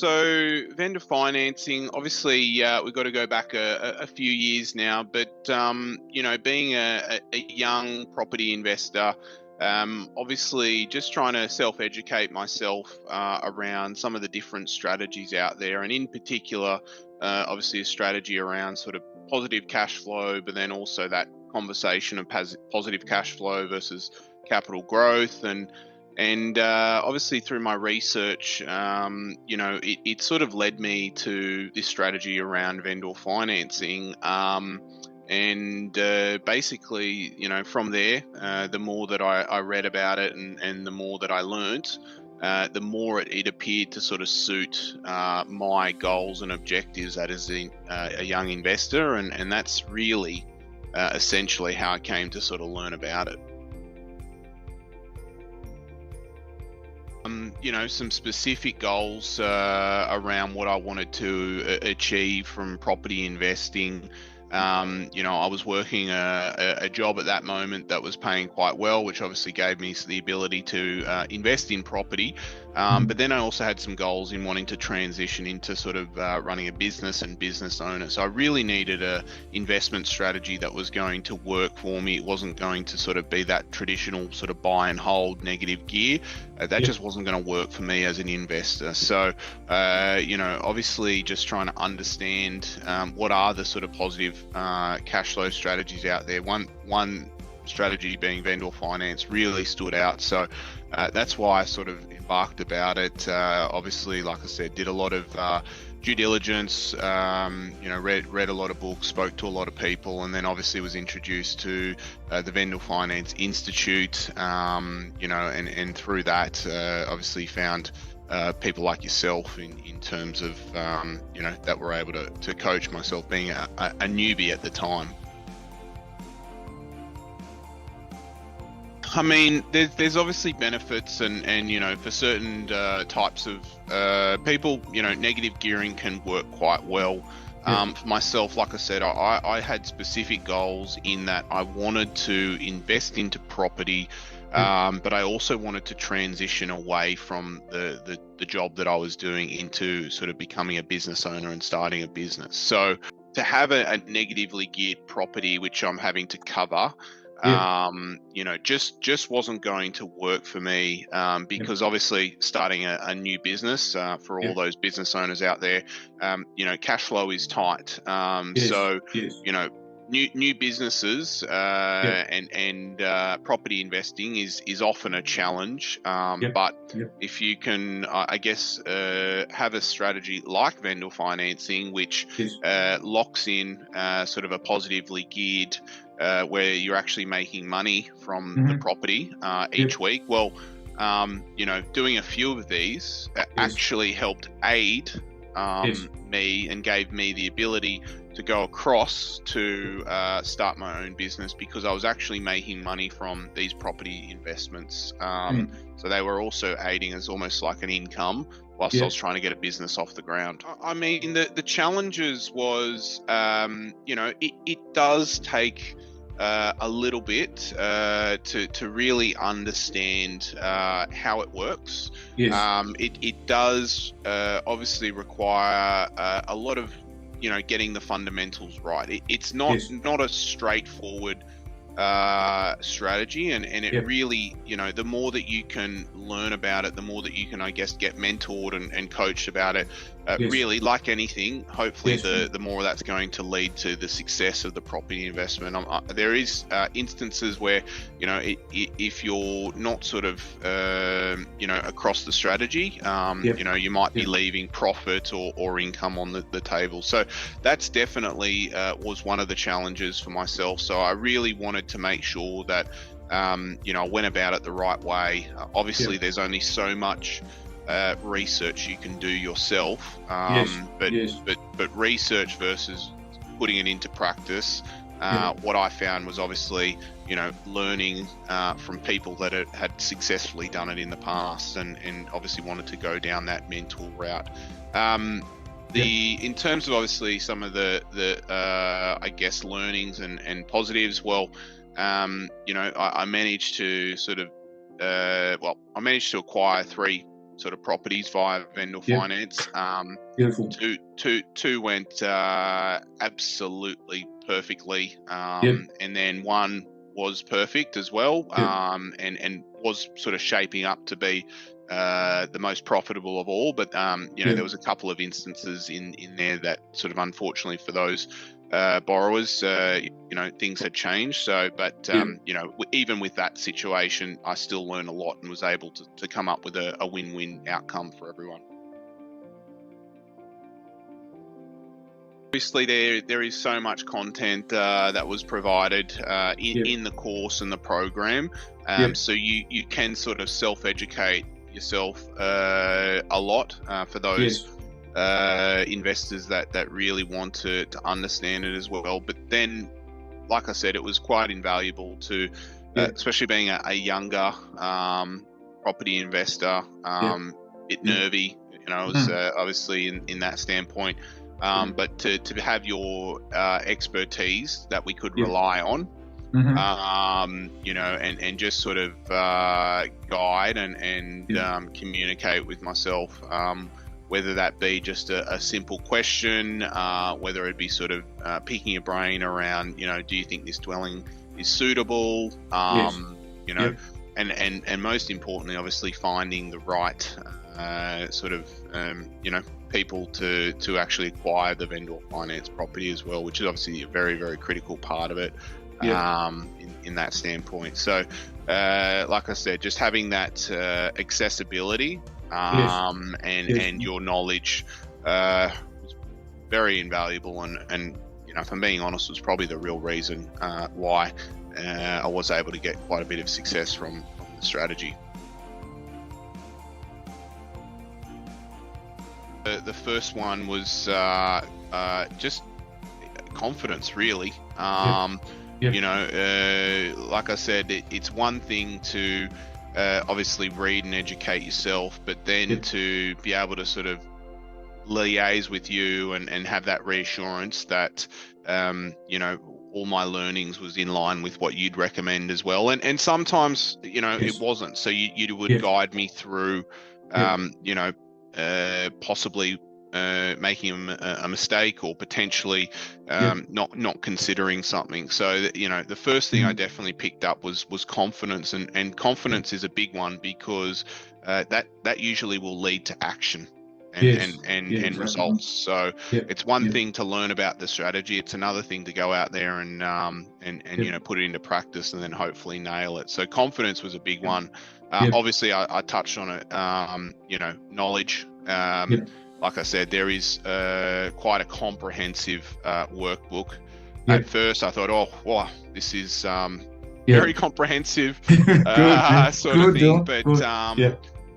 So vendor financing, obviously, we've got to go back a few years now, but being a young property investor, obviously just trying to self-educate myself around some of the different strategies out there, and in particular, obviously a strategy around sort of positive cash flow, but then also that conversation of positive cash flow versus capital growth. And obviously through my research, it sort of led me to this strategy around vendor financing. Basically, from there, the more that I read about it and the more that I learnt, the more it appeared to sort of suit my goals and objectives as a young investor. And that's really essentially how I came to sort of learn about it. Some specific goals around what I wanted to achieve from property investing. I was working a job at that moment that was paying quite well, which obviously gave me the ability to invest in property. But then I also had some goals in wanting to transition into sort of running a business and business owner. So I really needed a investment strategy that was going to work for me. It wasn't going to sort of be that traditional sort of buy and hold negative gear. That just wasn't going to work for me as an investor. So, obviously just trying to understand what are the sort of positive cash flow strategies out there. One strategy being vendor finance really stood out. So that's why I sort of embarked about it. Obviously, like I said, did a lot of due diligence, read a lot of books, spoke to a lot of people, and then obviously was introduced to the Vendor Finance Institute, and through that, obviously found people like yourself in terms of, that were able to coach myself, being a newbie at the time. I mean, there's obviously benefits, and for certain types of people, negative gearing can work quite well. For myself, like I said, I had specific goals in that I wanted to invest into property, but I also wanted to transition away from the job that I was doing into sort of becoming a business owner and starting a business. So to have a negatively geared property, which I'm having to cover, just wasn't going to work for me, because obviously starting a new business, for all those business owners out there, cash flow is tight. New businesses and property investing is often a challenge. But if you can, I guess, have a strategy like vendor financing, which locks in sort of a positively geared, where you're actually making money from the property each week. Well, doing a few of these actually helped aid me and gave me the ability to go across to start my own business, because I was actually making money from these property investments. So they were also aiding as almost like an income whilst I was trying to get a business off the ground. I mean, the challenges was, it does take a little bit to really understand how it works. It does obviously require a lot of getting the fundamentals right. It's not a straightforward strategy, and it really, the more that you can learn about it, the more that you can, I guess, get mentored and coached about it. Really, like anything, hopefully the more that's going to lead to the success of the property investment. There is instances where, if you're not sort of, across the strategy, you might be leaving profit or income on the table. So that's definitely was one of the challenges for myself. So I really wanted to make sure that, I went about it the right way. Obviously, there's only so much research you can do yourself, but research versus putting it into practice, what I found was obviously learning from people that had successfully done it in the past, and obviously wanted to go down that mental route. In terms of obviously some of the I guess learnings and positives, well, I managed to sort of I managed to acquire 3 sort of properties via vendor Yep. finance. Beautiful. Two went absolutely perfectly, Yep. and then one was perfect as well, Yep. and was sort of shaping up to be the most profitable of all. But you know, Yep. there was a couple of instances in there that sort of, unfortunately for those borrowers, you know, things had changed. So, but Yep. you know, even with that situation, I still learned a lot and was able to come up with a win-win outcome for everyone. Obviously, there is so much content that was provided in the course and the program, so you can sort of self-educate yourself a lot for those investors that really want to understand it as well. But then, like I said, it was quite invaluable to, especially being a younger property investor, bit nervy, you know, was obviously in that standpoint. But to have your expertise that we could rely on, you know, and just sort of guide and communicate with myself, whether that be just a simple question, whether it be sort of picking your brain around, you know, do you think this dwelling is suitable, you know, and most importantly, obviously finding the right sort of, you know, people to actually acquire the vendor finance property as well, which is obviously a very, very critical part of it, in that standpoint. So, like I said, just having that accessibility and your knowledge was very invaluable, and you know, if I'm being honest, was probably the real reason why I was able to get quite a bit of success from the strategy. The first one was just confidence, really. You know, like I said, it's one thing to obviously read and educate yourself, but then to be able to sort of liaise with you and have that reassurance that, you know, all my learnings was in line with what you'd recommend as well. And sometimes, you know, it wasn't. So you would guide me through, you know, possibly making a mistake, or potentially not considering something. So that, you know, the first thing I definitely picked up was confidence, and confidence is a big one, because that usually will lead to action and results. So it's one thing to learn about the strategy, it's another thing to go out there and you know, put it into practice and then hopefully nail it. So confidence was a big one. Obviously I touched on it, you know, knowledge. Like I said, there is quite a comprehensive workbook. At first I thought, oh wow, this is very comprehensive sort of thing,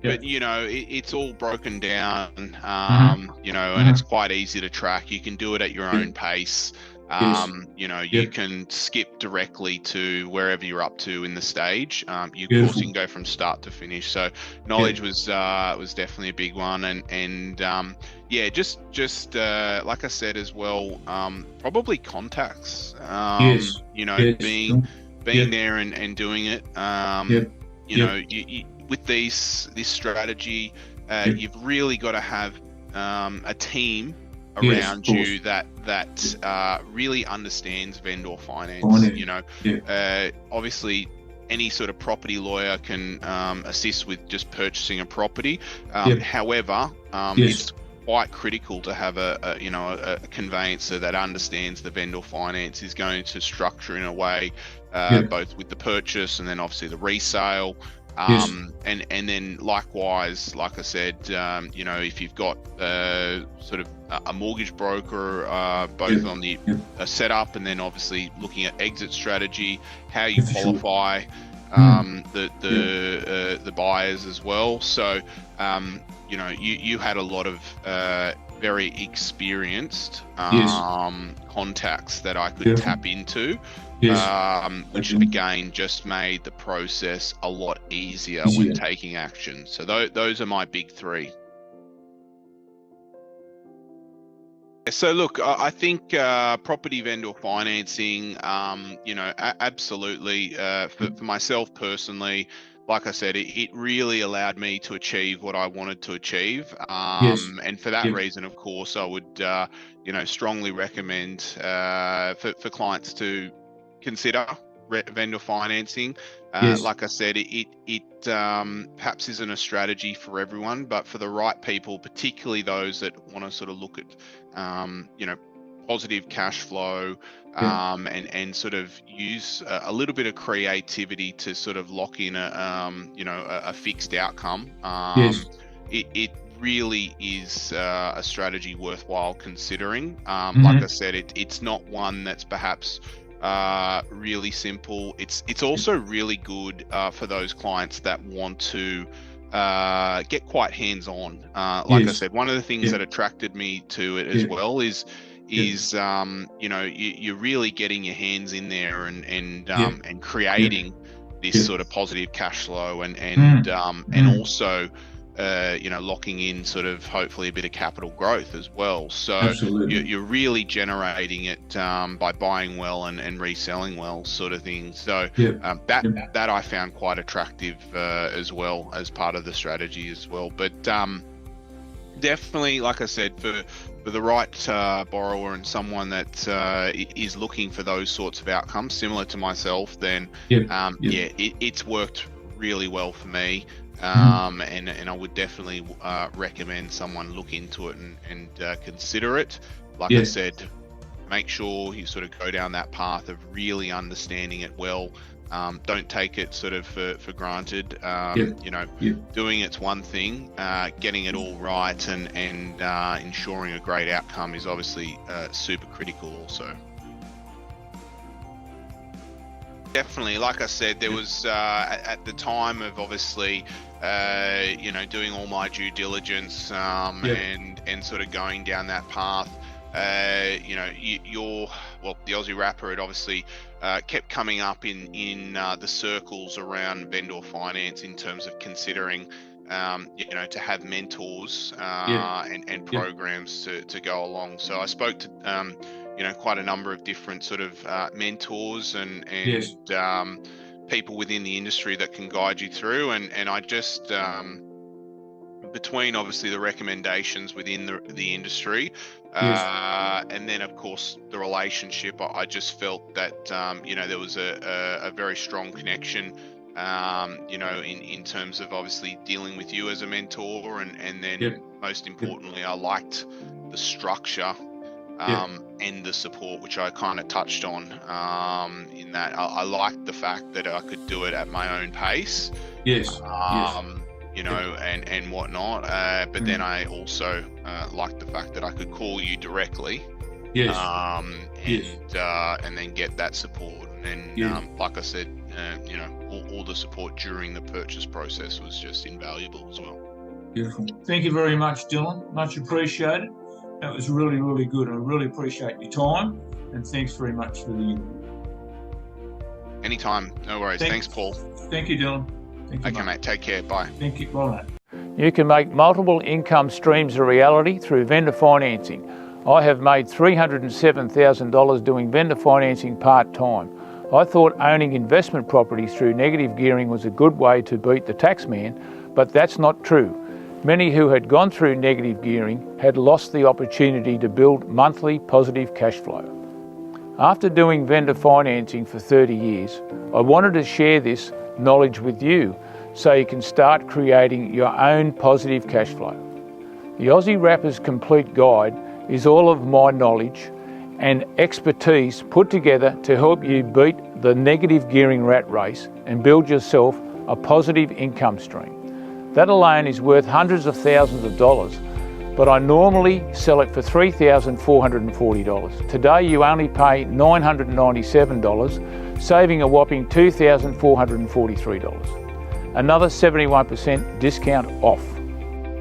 but you know, it's all broken down, you know, and it's quite easy to track. You can do it at your own pace. You know, you can skip directly to wherever you're up to in the stage. You, of course, you can go from start to finish. So knowledge was definitely a big one, and yeah, just like I said as well, probably contacts. You know, being there and doing it. You know, you with this strategy, you've really got to have a team around you that really understands vendor finance. You know, obviously any sort of property lawyer can assist with just purchasing a property. However, it's quite critical to have a you know, a conveyancer that understands the vendor finance, is going to structure in a way both with the purchase and then obviously the resale. And then likewise, like I said, you know, if you've got sort of a mortgage broker, both on the setup and then obviously looking at exit strategy, how you qualify the buyers as well. So you know, you had a lot of very experienced contacts that I could tap into. Which again just made the process a lot easier when taking action. So those are my big three. So look, I think property vendor financing, absolutely, for myself personally, like I said, it really allowed me to achieve what I wanted to achieve. Yes. And for that Yep. reason, of course, I would, strongly recommend for clients to consider vendor financing. Yes. Like I said, it perhaps isn't a strategy for everyone, but for the right people, particularly those that want to sort of look at, positive cash flow, Yep. and sort of use a little bit of creativity to sort of lock in a fixed outcome. Yes. It really is a strategy worthwhile considering. Like I Mm-hmm. said, it's not one that's perhaps really simple. It's also really good for those clients that want to get quite hands-on. Like I Yes. said, one of the things Yep. that attracted me to it as Yep. well is Yep. you're really getting your hands in there Yep. and Yep. creating this Yep. sort of positive cash flow and Mm. also locking in sort of hopefully a bit of capital growth as well. So Absolutely. you're really generating it by buying well and reselling well, sort of thing. So Yep. that Yep. that I found quite attractive as well as part of the strategy as well. But definitely, like I said, for the right borrower and someone that is looking for those sorts of outcomes, similar to myself, then Yep. Yep. it's worked really well for me. Mm. And I would definitely recommend someone look into it and consider it. Like I Yeah. said, make sure you sort of go down that path of really understanding it well. Don't take it sort of for granted. Yep. Yep. Doing it's one thing, getting it all right and ensuring a great outcome is obviously super critical also. Definitely, like I said, there was at the time of obviously, doing all my due diligence Yep. and sort of going down that path. The Aussie Wrapper had obviously kept coming up in the circles around vendor finance in terms of considering, to have mentors Yep. and Yep. programs to go along. So I spoke to quite a number of different sort of mentors and Yes. people within the industry that can guide you through. And I just between obviously the recommendations within the industry, Yes. and then of course the relationship, I just felt that there was a very strong connection. In terms of obviously dealing with you as a mentor, and then Yep. most Yep. importantly, I liked the structure Yep. and the support, which I kind of touched on, in that I liked the fact that I could do it at my own pace, Yes. Yes. and whatnot. But then I also liked the fact that I could call you directly, Yes. Yes. and then get that support. And Yes. like I said, all the support during the purchase process was just invaluable as well. Beautiful. Thank you very much, Dylan. Much appreciated. That was really, really good. I really appreciate your time, and thanks very much for the interview. Anytime, no worries. Thanks, Paul. Thank you, Dylan. Thank you, Okay, mate. Take care. Bye. Thank you. Bye, mate. You can make multiple income streams a reality through vendor financing. I have made $307,000 doing vendor financing part-time. I thought owning investment properties through negative gearing was a good way to beat the tax man, but that's not true. Many who had gone through negative gearing had lost the opportunity to build monthly positive cash flow. After doing vendor financing for 30 years, I wanted to share this knowledge with you so you can start creating your own positive cash flow. The Aussie Wrapper's Complete Guide is all of my knowledge and expertise put together to help you beat the negative gearing rat race and build yourself a positive income stream. That alone is worth hundreds of thousands of dollars, but I normally sell it for $3,440. Today you only pay $997, saving a whopping $2,443. Another 71% discount off.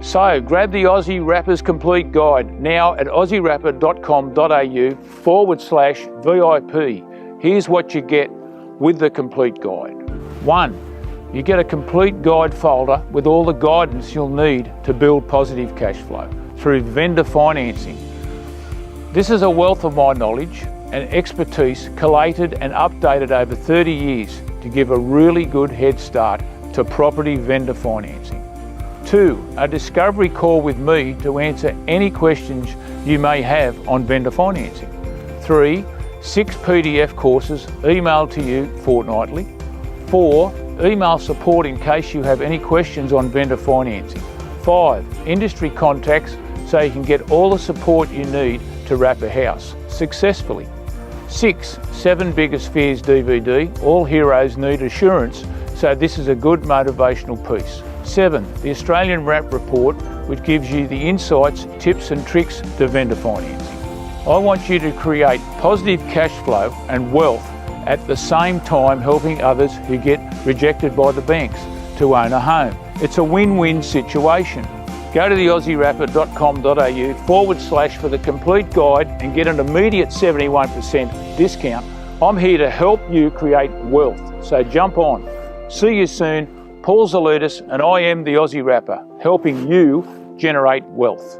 So grab the Aussie Wrapper's Complete Guide now at aussiewrapper.com.au/VIP. Here's what you get with the Complete Guide. 1. You get a complete guide folder with all the guidance you'll need to build positive cash flow through vendor financing. This is a wealth of my knowledge and expertise collated and updated over 30 years to give a really good head start to property vendor financing. 2, a discovery call with me to answer any questions you may have on vendor financing. 3, 6 PDF courses emailed to you fortnightly. 4, email support in case you have any questions on vendor financing. 5, industry contacts so you can get all the support you need to wrap a house successfully. 6, 7 Biggest Fears DVD, all heroes need assurance, so this is a good motivational piece. 7, the Australian Wrap Report, which gives you the insights, tips and tricks to vendor financing. I want you to create positive cash flow and wealth at the same time helping others who get rejected by the banks to own a home. It's a win-win situation. Go to theaussiewrapper.com.au / for the complete guide and get an immediate 71% discount. I'm here to help you create wealth, so jump on. See you soon. Paul Zalitis, and I am the Aussie Wrapper, helping you generate wealth.